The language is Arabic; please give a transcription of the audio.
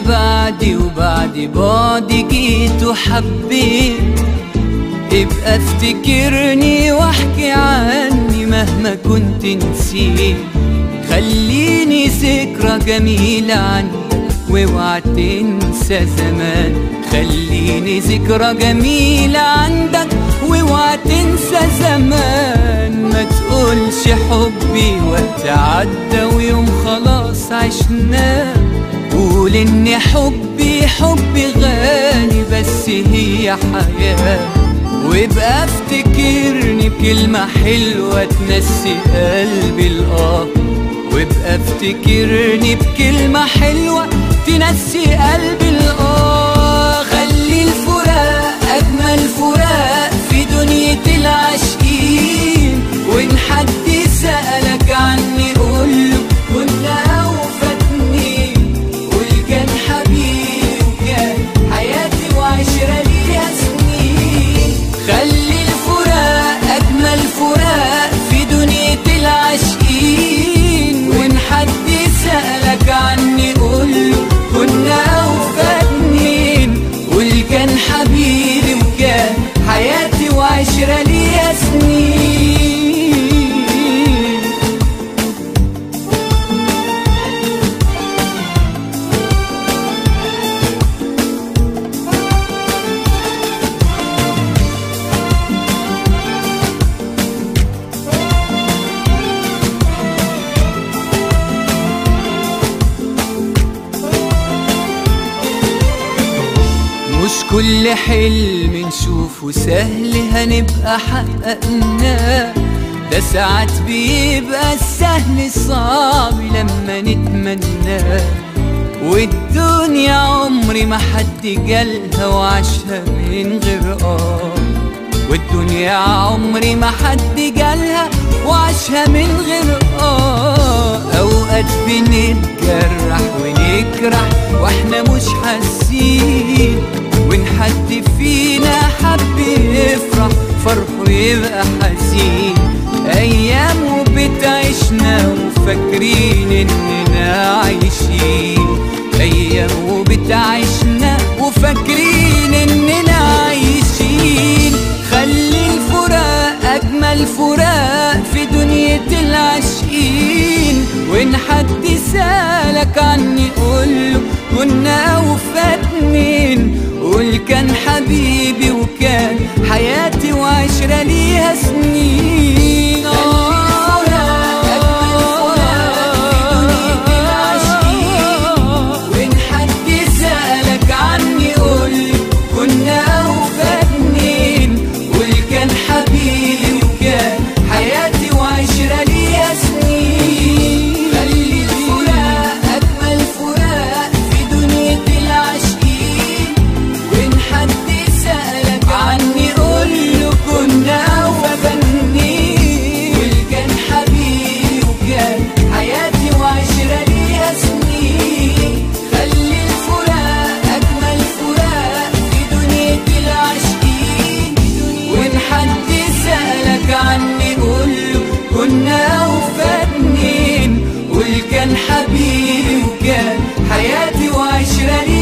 بعدي وبعد بعدي جيت وحبيت، ابقى افتكرني واحكي عني مهما كنت نسيت. خليني ذكرى جميلة عنك واوعى تنسى زمان. خليني ذكرى جميلة عندك واوعى تنسى زمان. ما تقولش حبي وقت عدى ويوم خلاص عشناه. قول ان حبي غالي بس هي حياة. وابقى افتكرني بكلمة حلوة تنسي قلبي الآه. وابقى افتكرني بكلمة حلوة تنسي قلبي الآه. خلي الفراق أجمل فراق في دنيا العاشقين. وإن حد سألك عني قوله كنا أوفى اتنين. قول كان حبيبي وكان حياتي وعشرة ليها سنين. خلي الفراق أجمل فراق في دنيا العاشقين. وإن حد سألك عني قوله كنا أوفى اتنين. قول كان حبيبي وكان حياتي وعشرة ليها سنين. مش كل حلم نشوفه سهل هنبقى حققناه. ده ساعات بيبقى السهل صعب لما نتمناه. والدنيا عمري ما حد جالها وعاشها من غير والدنيا عمري ما حد جالها وعاشها من غير اوقات بنتجرح ونجرح واحنا مش حاسين. وإن حد فينا حب يفرح فرحه يبقى حزين. أيام وبتعيشنا وفاكرين إننا عايشين. أيام وبتعيشنا وفاكرين إننا عايشين. خلي الفراق أجمل فراق في دنيا العاشقين. وإن حد سألك عني قوله كنا أوفى اتنين. قول كان حبيبي وكان حياتي وعشرة ليها سنين. وإن حد سألك عني قولي كنا أوفى اتنين. قول كان حبيبي وكان حياتي وعشرة ليها سنين. خلي الفراق أجمل فراق في دنيا العاشقين. وإن حد سألك عني قوله كنا أوفى اتنين. قول كان حبيبي وكان حياتي وعشرة ليها سنين. خلي الفراق أجمل فراق في دنيا العاشقين. وإن حد سألك عني قوله كنا أوفى اتنين. قول كان حبيبي وكان حياتي وعشرة ليها